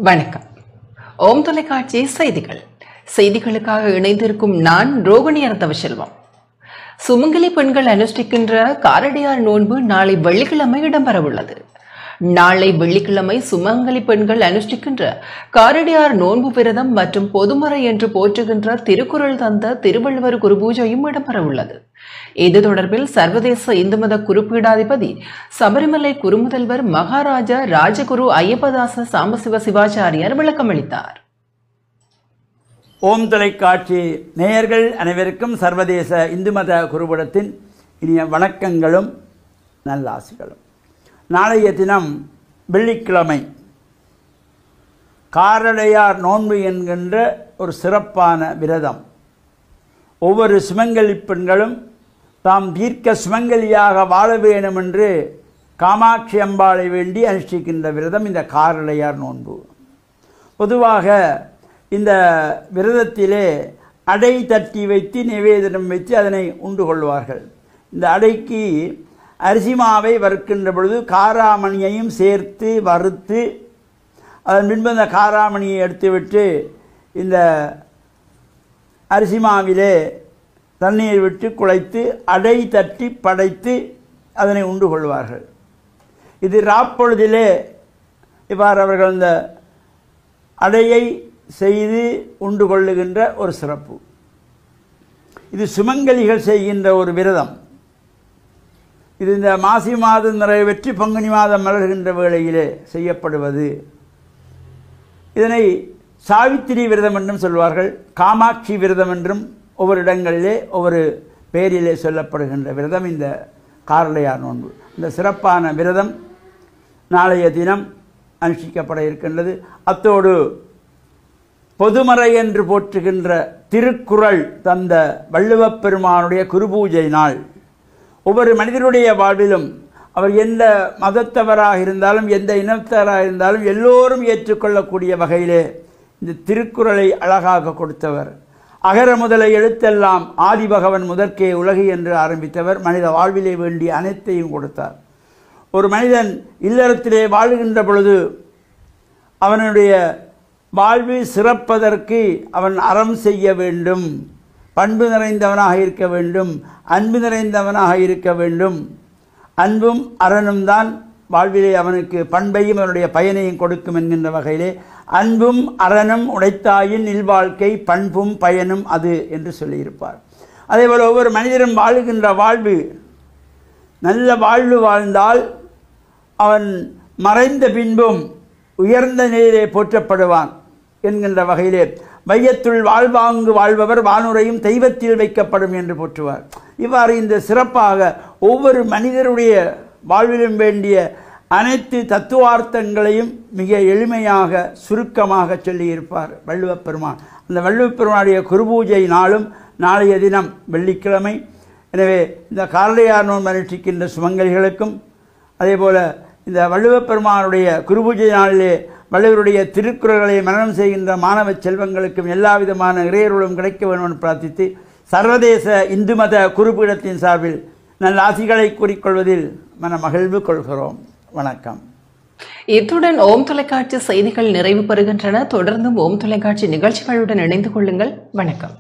வணக்கம். ஓம் தொலைக்காட்சி செய்திகள். செய்திகளுக்காக இணைந்திருக்கும் நான் ரோகிணி அர்த்தவசெல்வம். சுமங்கலி பெண்கள் அனுஷ்டிக்கின்ற காரடியார் நோன்பு நாளை வெள்ளிக்கிழமை இடம்பெறவுள்ளது. நாளை வெள்ளிக்கிழமை சுமங்கலி பெண்கள் அனுஷ்டிக்கின்ற காரடியார் நோன்பு விரதம் மற்றும் பொதுமறை என்று போற்றுகின்ற திருக்குறள் தந்த திருவள்ளுவர் குருபூஜையும் இடம்பெறவுள்ளது. இது தொடர்பில் சர்வதேச இந்து மத குருப்பீடாதிபதி சபரிமலை குருமுதல்வர் மகாராஜா ராஜகுரு ஐயப்பதாச சாம்பசிவ சிவாச்சாரியார் விளக்கமளித்தார். ஓம் தொலைக்காட்சி நேயர்கள் அனைவருக்கும் சர்வதேச இந்து மத குருபீடத்தின் இனிய வணக்கங்களும் நல்லாசிகளும். நாளைய தினம் வெள்ளிக்கிழமை காரடையார் நோன்பு என்கின்ற ஒரு சிறப்பான விரதம். ஒவ்வொரு சுமங்கலி பெண்களும் தாம் தீர்க்க சுமங்கலியாக வாழ வேண்டும் என்று காமாட்சி அம்பாளை வேண்டி அனுஷ்டிக்கின்ற விரதம் இந்த காரடையார் நோன்பு. பொதுவாக இந்த விரதத்திலே அடை தட்டி வைத்து நிவேதனம் வைத்து அதனை உண்டு கொள்வார்கள். இந்த அடைக்கு அரிசி மாவை வறுக்கின்ற பொழுது காராமணியையும் சேர்த்து வறுத்து அதன் பின்பு அந்த காராமணியை எடுத்துவிட்டு இந்த அரிசி மாவிலே தண்ணீர் விட்டு குழைத்து அடை தட்டி படைத்து அதனை உண்டு கொள்வார்கள். இது ராப்பொழுதிலே இவ்வாறு அவர்கள் இந்த அடையை செய்து உண்டு கொள்ளுகின்ற ஒரு சிறப்பு. இது சுமங்கலிகள் செய்கின்ற ஒரு விரதம். இது இந்த மாசி மாதம் நிறைவேற்றி பங்குனி மாதம் மலர்கின்ற வேளையிலே செய்யப்படுவது. இதனை சாவித்திரி விரதம் என்றும் சொல்வார்கள், காமாட்சி விரதம் என்றும் ஒவ்வொரு இடங்களிலே ஒவ்வொரு பெயரிலே சொல்லப்படுகின்ற விரதம் இந்த காரடையார் நோன்பு. இந்த சிறப்பான விரதம் நாளைய தினம் அனுஷ்டிக்கப்பட இருக்கின்றது. அத்தோடு பொதுமறை என்று போற்றுகின்ற திருக்குறள் தந்த வள்ளுவப் பெருமானுடைய குருபூஜை நாள். ஒவ்வொரு மனிதனுடைய வாழ்விலும் அவர் எந்த மதத்தவராக இருந்தாலும் எந்த இனத்தவராக இருந்தாலும் எல்லோரும் ஏற்றுக்கொள்ளக்கூடிய வகையிலே இந்த திருக்குறளை அழகாக கொடுத்தவர். அகர முதல எழுத்தெல்லாம் ஆதிபகவன் முதற்கே உலகு என்று ஆரம்பித்தவர். மனித வாழ்விலே வேண்டிய அனைத்தையும் கொடுத்தார். ஒரு மனிதன் இல்லறத்திலே வாழுகின்ற பொழுது அவனுடைய வாழ்வு சிறப்பதற்கு அவன் அறம் செய்ய வேண்டும், பண்பு நிறைந்தவனாக இருக்க வேண்டும், அன்பு நிறைந்தவனாக இருக்க வேண்டும். அன்பும் அறனும் தான் வாழ்விலே அவனுக்கு பண்பையும் அவனுடைய பயனையும் கொடுக்கும் என்கின்ற வகையிலே அன்பும் அறனும் உடைத்தாயின் இல்வாழ்க்கை பண்பும் பயனும் அது என்று சொல்லியிருப்பார். அதேபோல் ஒவ்வொரு மனிதரும் வாழுகின்ற வாழ்வு நல்ல வாழ்வு வாழ்ந்தால் அவன் மறைந்த பின்பும் உயர்ந்த நிலையிலே போற்றப்படுவான் என்கின்ற வகையிலே வையத்துள் வாழ்வாங்கு வாழ்பவர் வானுரையும் தெய்வத்தில் வைக்கப்படும் என்று போற்றுவார். இவ்வாறு இந்த சிறப்பாக ஒவ்வொரு மனிதருடைய வாழ்விலும் வேண்டிய அனைத்து தத்துவார்த்தங்களையும் மிக எளிமையாக சுருக்கமாக சொல்லியிருப்பார் வள்ளுவப் பெருமான். அந்த வள்ளுவப் பெருமானுடைய குருபூஜை நாளும் நாளைய தினம் வெள்ளிக்கிழமை. எனவே இந்த காரடையார் நோன்பு அனுஷ்டிக்கின்ற சுமங்கலிகளுக்கும் அதேபோல இந்த வள்ளுவப் பெருமானுடைய குருபூஜை நாளிலே வள்ளுவருடைய திருக்குறள்களை மனனம் செய்கின்ற மாணவ செல்வங்களுக்கும் எல்லா விதமான இறையருளும் கிடைக்க வேண்டும் என்று பிரார்த்தித்து சர்வதேச இந்து மத குருபீடத்தின் சார்பில் நல்ல ஆசிகளை கூறிக்கொள்வதில் மன மகிழ்வு கொள்கிறோம். வணக்கம். இத்துடன் ஓம் தொலைக்காட்சி செய்திகள் நிறைவு பெறுகின்றன. தொடர்ந்தும் ஓம் தொலைக்காட்சி நிகழ்ச்சிகளுடன் இணைந்து கொள்ளுங்கள். வணக்கம்.